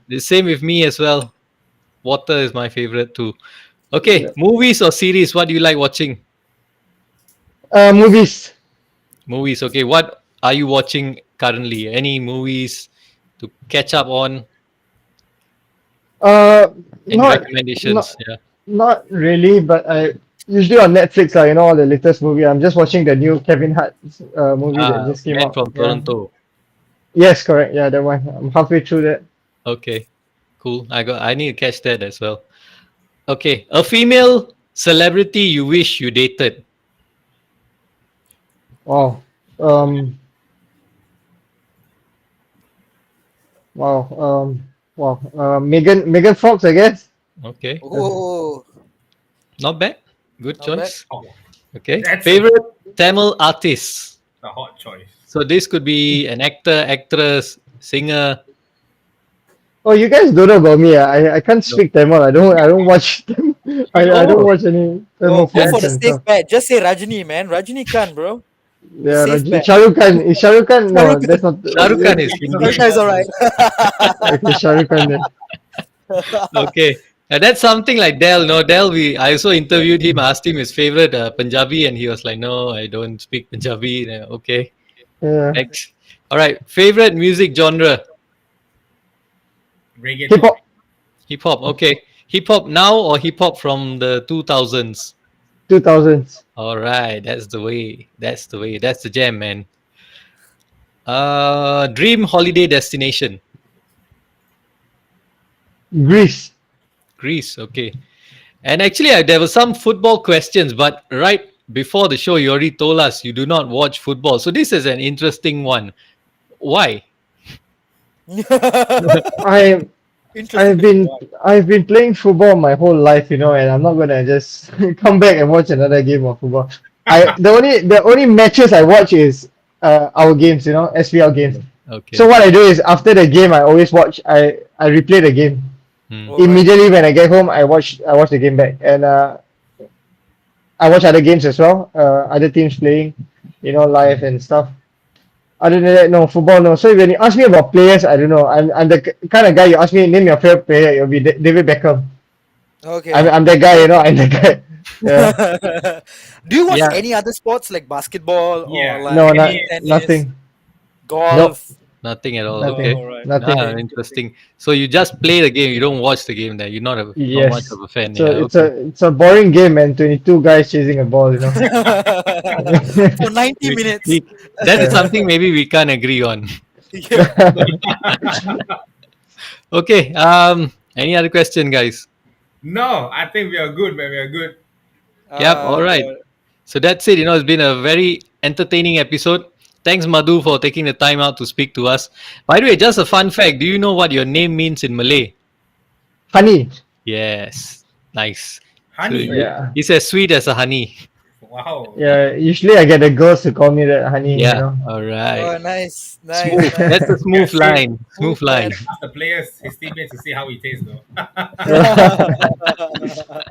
The same with me as well. Water is my favorite too. Okay, Yeah. movies or series? What do you like watching? Movies. Movies. Okay, what are you watching currently? Any movies to catch up on? Any Not recommendations? Yeah. not really, but I usually on Netflix, all the latest movie. I'm just watching the new Kevin Hart movie that just came Man out. from Yeah. Toronto. Yes, correct. Yeah, that one. I'm halfway through that. Okay, cool. I need to catch that as well. Okay, a female celebrity you wish you dated. Wow. Um. Wow. Wow. Megan Fox, I guess. Okay, Oh, not bad. Good not bad. choice. Oh, Okay, that's favorite Tamil artist. a hot choice. So this could be an actor, actress, singer. Oh, you guys don't know about me. I can't No. speak Tamil. I don't watch them. I don't Oh, watch any Oh, Tamil go for films the that's and safe stuff. bet. Just say Rajini, man. Rajini Khan, bro. The Yeah, safe bet. Shah Rukh Khan. Is Shah Rukh Khan? Shah No, Rukh that's Khan. not. Shah Rukh Khan is It's Hindi. Shah Rukh okay. Khan is alright. Okay, Shah Rukh Khan then. Okay. That's something like Dell. No, Dell, I also interviewed him, asked him his favorite Punjabi, and he was like, no, I don't speak Punjabi. Okay. Yeah. Next. All right. Favorite music genre? Hip Reggaeton. hop. Hip hop. Okay. Hip hop now or hip hop from the 2000s? 2000s. All right. That's the way. That's the way. That's the jam, man. Dream holiday destination? Greece. Greece. Okay. And actually, there were some football questions, but right before the show, you already told us you do not watch football. So this is an interesting one. Why? I Interesting question. Why? I've been playing football my whole life, and I'm not gonna just come back and watch another game of football. The only matches I watch is our games, SPL games. So Okay. what I do is after the game, I always watch. I replay the game Hmm. All right. immediately when I get home. I watch the game back, and I watch other games as well. Other teams playing, live and stuff. Other than that, no football, no. So when you ask me about players, I don't know. I'm the kind of guy you ask me name your favorite player, it'll be David Beckham. I'm Okay. I'm that guy, I'm the guy. Yeah. Do you watch Yeah. any other sports like basketball or Yeah. No, like not Any tennis, nothing. Nope. golf? Nothing at all. Oh, Okay. Nothing. all right. Nothing. Ah, Okay, interesting. interesting. So you just play the game. You don't watch the game. There, you're not much Yes. of a fan. It's a Yeah. it's a Okay. it's a boring game, man. 22 guys chasing a ball. For 90 We, minutes. we, that is Yeah. something maybe we can't agree on. Yeah. Okay. Any other question, guys? No, I think we are good, man. We are good. Yep. All right. Uh, So that's it. It's been a very entertaining episode. Thanks, Madhu, for taking the time out to speak to us. By the way, just a fun fact. Do you know what your name means in Malay? Honey. Yes. Nice. So Honey. Yeah. it's as sweet as a honey. Wow. Yeah. Usually I get the girls to call me that honey. Yeah. All right. oh, nice, nice, Smooth. nice. That's a Yeah, smooth see, line. Smooth, Smooth man. line. ask the players, his teammates, to see how he tastes, though. Yeah.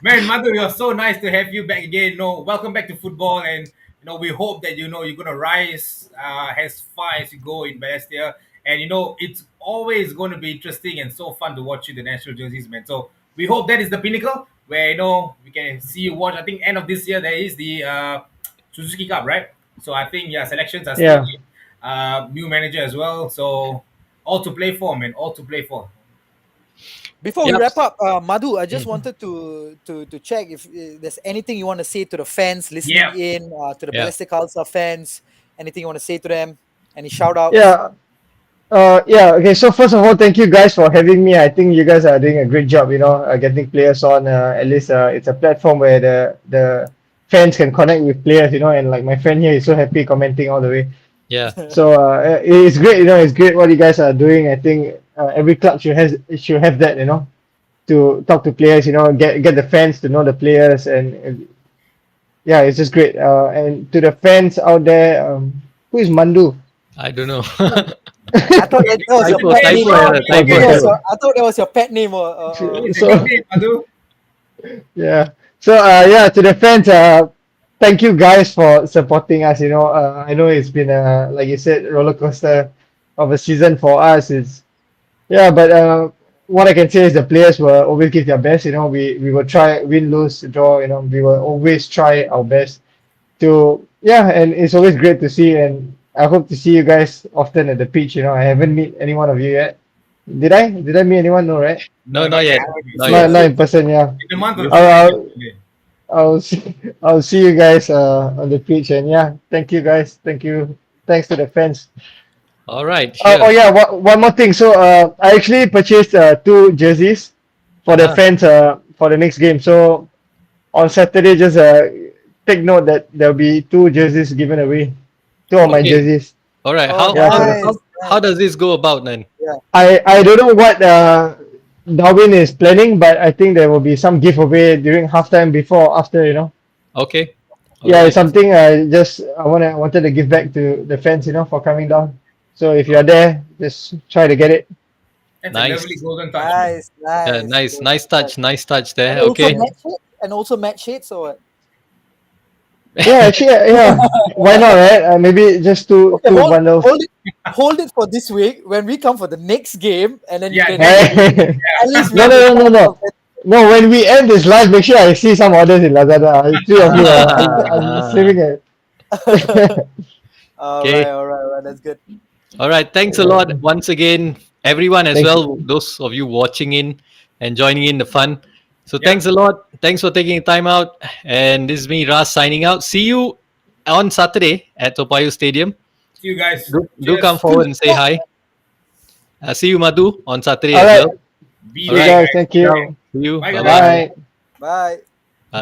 Man, Madhu, you're so nice to have you back again. No, welcome back to football, and we hope that you're gonna rise as far as you go in Balestier, and it's always going to be interesting and so fun to watch you the national jerseys, man. So we hope that is the pinnacle where we can see you watch. I think end of this year there is the Suzuki Cup, right? So I think selections are still Yeah. new manager as well. So all to play for, man. All to play for. Before we Yep. wrap up, Madhu, I just Mhm. wanted to check if there's anything you want to say to the fans listening Yeah. in, to the Yeah. Balestier Khalsa fans. Anything you want to say to them? Any shout outs? Yeah. Yeah. Okay. So first of all, thank you guys for having me. I think you guys are doing a great job. Getting players on. At least it's a platform where the fans can connect with players. And like my friend here is so happy commenting all the way. Yeah. So it's great. It's great what you guys are doing. I think every club should have that. To talk to players. Get the fans to know the players, and yeah, it's just great. And to the fans out there, who is Mandu? I don't know. I thought that was your Typo, pet typo name. error, I thought typo that was error. I thought that was your pet name. It's a So nickname, Madhu. yeah. So yeah, to the fans, thank you guys for supporting us. I know it's been like you said, roller coaster of a season for us. It's yeah, but what I can say is the players will always give their best. We will try win, lose, draw. We will always try our best to yeah, and it's always great to see. And I hope to see you guys often at the pitch. I haven't met any one of you yet. Did I? Did I meet anyone? No, right? No, No, not not yet. yet. Not Not yet. not in person. Yeah. In the month of Yeah. July. I'll, I'll see, I'll see you guys on the pitch. And yeah, thank you guys. Thank you. Thanks to the fans. All right. Oh, Sure. yeah, one more thing. So I actually purchased two jerseys for the Uh-huh. fans for the next game. So on Saturday, just take note that there'll be 2 jerseys given away. 2 of my Okay. jerseys. All right. Oh, Yeah. How does this go about then? Yeah. I don't know what Darwin is planning, but I think there will be some giveaway during halftime before or after, you know. Okay. All Yeah, right. it's something I wanted to give back to the fans, you know, for coming down. So if you're there, just try to get it. That's a Nice. lovely golden touch, man. Nice, Yeah, nice. nice, nice touch, nice touch And there. also Okay. match it, and also match it. So what? Yeah, actually, yeah. Why not, right? Maybe just two Okay, two bundles. hold it for this week. When we come for the next game, and then you Yeah, can. then Hey. At least we No, have no, a no, no, chance no. of it. No, when we end this live, make sure I see some orders in Lazada. 3 of you. I'm saving it. Okay. All right. That's good. All right. Thanks a Alright. lot once again, everyone as Thanks. well. Those of you watching in and joining in the fun. So Yeah. thanks a lot. Thanks for taking time out. And this is me, Ras, signing out. See you on Saturday at Toa Payoh Stadium. See you guys. Do come Cheers. forward and say hi. See you, Madhu, on Saturday All as right. well. Be All See you right. there, guys. guys. Thank Ciao. you. See you. Bye, Bye guys. bye. Bye. Bye.